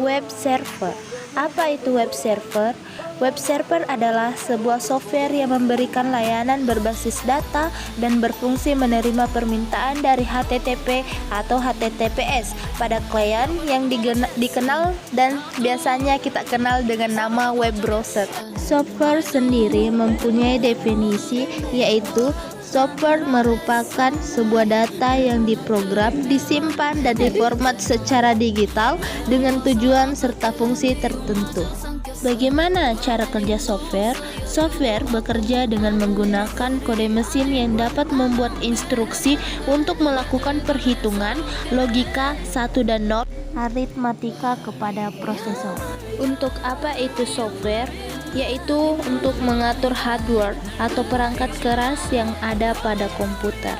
Web server. Apa itu web server? Web server adalah sebuah software yang memberikan layanan berbasis data dan berfungsi menerima permintaan dari HTTP atau HTTPS pada klien yang dikenal dan biasanya kita kenal dengan nama web browser. Software sendiri mempunyai definisi, yaitu software merupakan sebuah data yang diprogram, disimpan, dan diformat secara digital dengan tujuan serta fungsi tertentu. Bagaimana cara kerja software? Software bekerja dengan menggunakan kode mesin yang dapat membuat instruksi untuk melakukan perhitungan, logika 1 dan 0, aritmatika kepada prosesor. Untuk apa itu software? Yaitu untuk mengatur hardware atau perangkat keras yang ada pada komputer.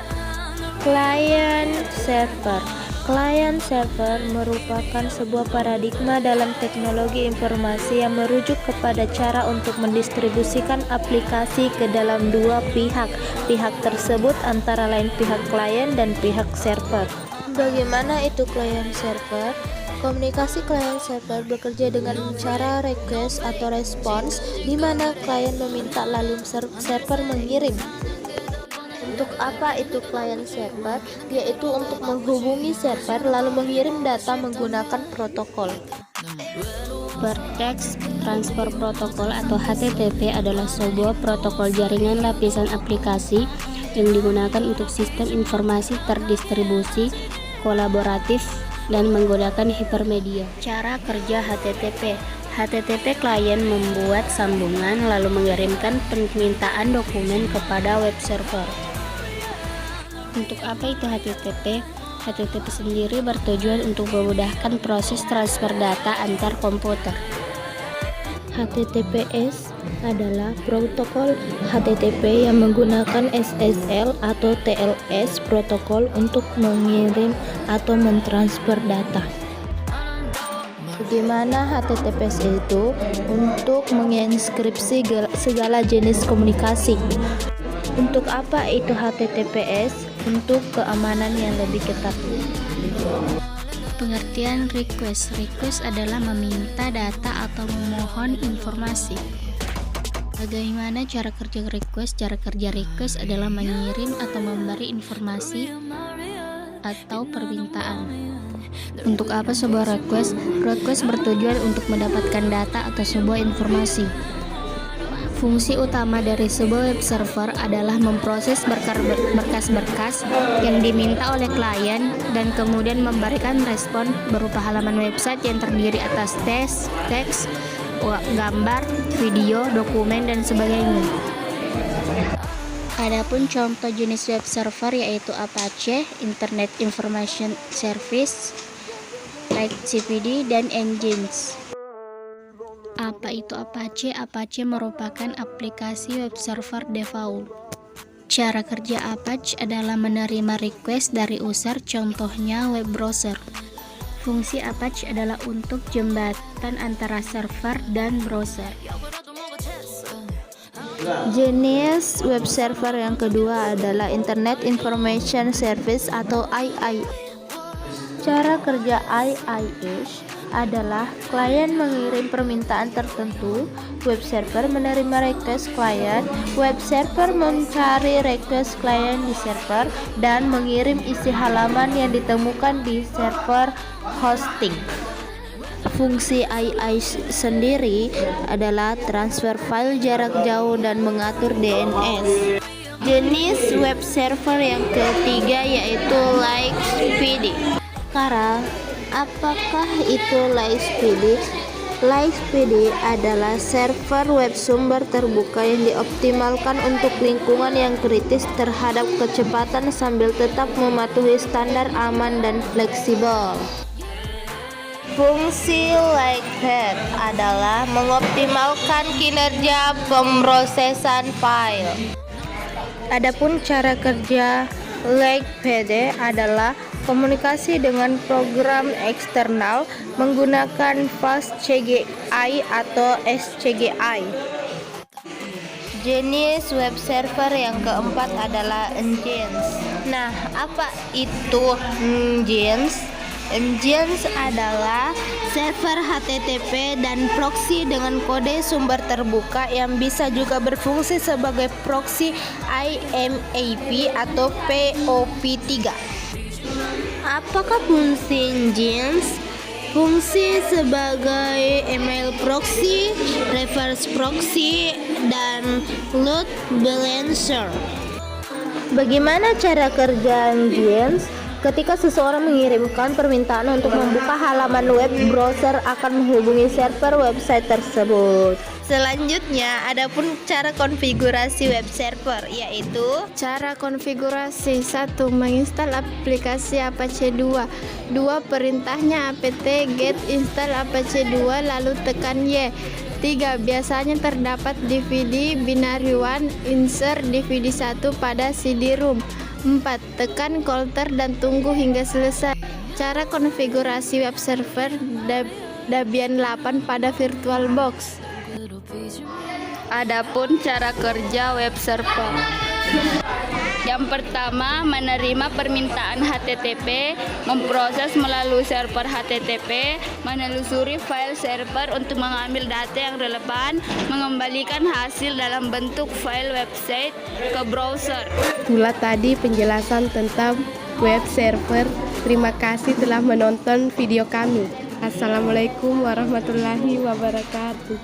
Client server. Client server merupakan sebuah paradigma dalam teknologi informasi yang merujuk kepada cara untuk mendistribusikan aplikasi ke dalam dua pihak. Pihak tersebut antara lain pihak klien dan pihak server. Bagaimana itu client server? Komunikasi client server bekerja dengan cara request atau response, di mana klien meminta lalu server mengirim. Untuk apa itu client server? Yaitu untuk menghubungi server lalu mengirim data menggunakan protokol. Hypertext Transfer Protocol atau HTTP adalah sebuah protokol jaringan lapisan aplikasi yang digunakan untuk sistem informasi terdistribusi, kolaboratif, dan menggunakan hipermedia. Cara kerja HTTP. HTTP klien membuat sambungan lalu mengirimkan permintaan dokumen kepada web server. Untuk apa itu HTTP? HTTP sendiri bertujuan untuk memudahkan proses transfer data antar komputer. HTTPS adalah protokol HTTP yang menggunakan SSL atau TLS protokol untuk mengirim atau mentransfer data. Bagaimana HTTPS itu? Untuk menginskripsi segala jenis komunikasi. Untuk apa itu HTTPS? Untuk keamanan yang lebih ketat. Pengertian request. Request adalah meminta data atau memohon informasi. Bagaimana cara kerja request? Cara kerja request adalah mengirim atau memberi informasi atau permintaan. Untuk apa sebuah request? Request bertujuan untuk mendapatkan data atau sebuah informasi. Fungsi utama dari sebuah web server adalah memproses berkas-berkas yang diminta oleh klien dan kemudian memberikan respon berupa halaman website yang terdiri atas teks, gambar, video, dokumen, dan sebagainya. Adapun contoh jenis web server yaitu Apache, Internet Information Service, LightCPD, dan Nginx. Apa itu Apache? Apache merupakan aplikasi web server default. Cara kerja Apache adalah menerima request dari user, contohnya web browser. Fungsi Apache adalah untuk jembatan antara server dan browser. Jenis web server yang kedua adalah Internet Information Service atau II. Cara kerja IIS adalah klien mengirim permintaan tertentu, web server menerima request klien, web server mencari request klien di server, dan mengirim isi halaman yang ditemukan di server hosting. Fungsi II sendiri adalah transfer file jarak jauh dan mengatur DNS. Jenis web server yang ketiga yaitu LightSpeed. Sekarang, apakah itu LightSpeed? LikePD adalah server web sumber terbuka yang dioptimalkan untuk lingkungan yang kritis terhadap kecepatan sambil tetap mematuhi standar aman dan fleksibel. Fungsi LikePad adalah mengoptimalkan kinerja pemrosesan file. Adapun cara kerja LikePad adalah komunikasi dengan program eksternal menggunakan Fast CGI atau SCGI. Jenis web server yang keempat adalah engines. Nah, apa itu engines? Engines adalah server HTTP dan proxy dengan kode sumber terbuka yang bisa juga berfungsi sebagai proxy IMAP atau POP3. Apakah fungsi engines? Fungsi sebagai email proxy, reverse proxy, dan load balancer. Bagaimana cara kerja engines? Ketika seseorang mengirimkan permintaan untuk membuka halaman web, browser akan menghubungi server website tersebut. Selanjutnya, adapun cara konfigurasi web server, yaitu cara konfigurasi: 1. Menginstal aplikasi Apache 2. 2. Perintahnya apt get install Apache 2 lalu tekan Y. 3. Biasanya terdapat DVD binary 1, insert DVD 1 pada CD-ROM. 4. Tekan Coulter dan tunggu hingga selesai. Cara konfigurasi web server Debian 8 pada VirtualBox. Adapun cara kerja web server. Yang pertama, menerima permintaan HTTP, memproses melalui server HTTP, menelusuri file server untuk mengambil data yang relevan, mengembalikan hasil dalam bentuk file website ke browser. Itulah tadi penjelasan tentang web server. Terima kasih telah menonton video kami. Assalamualaikum warahmatullahi wabarakatuh.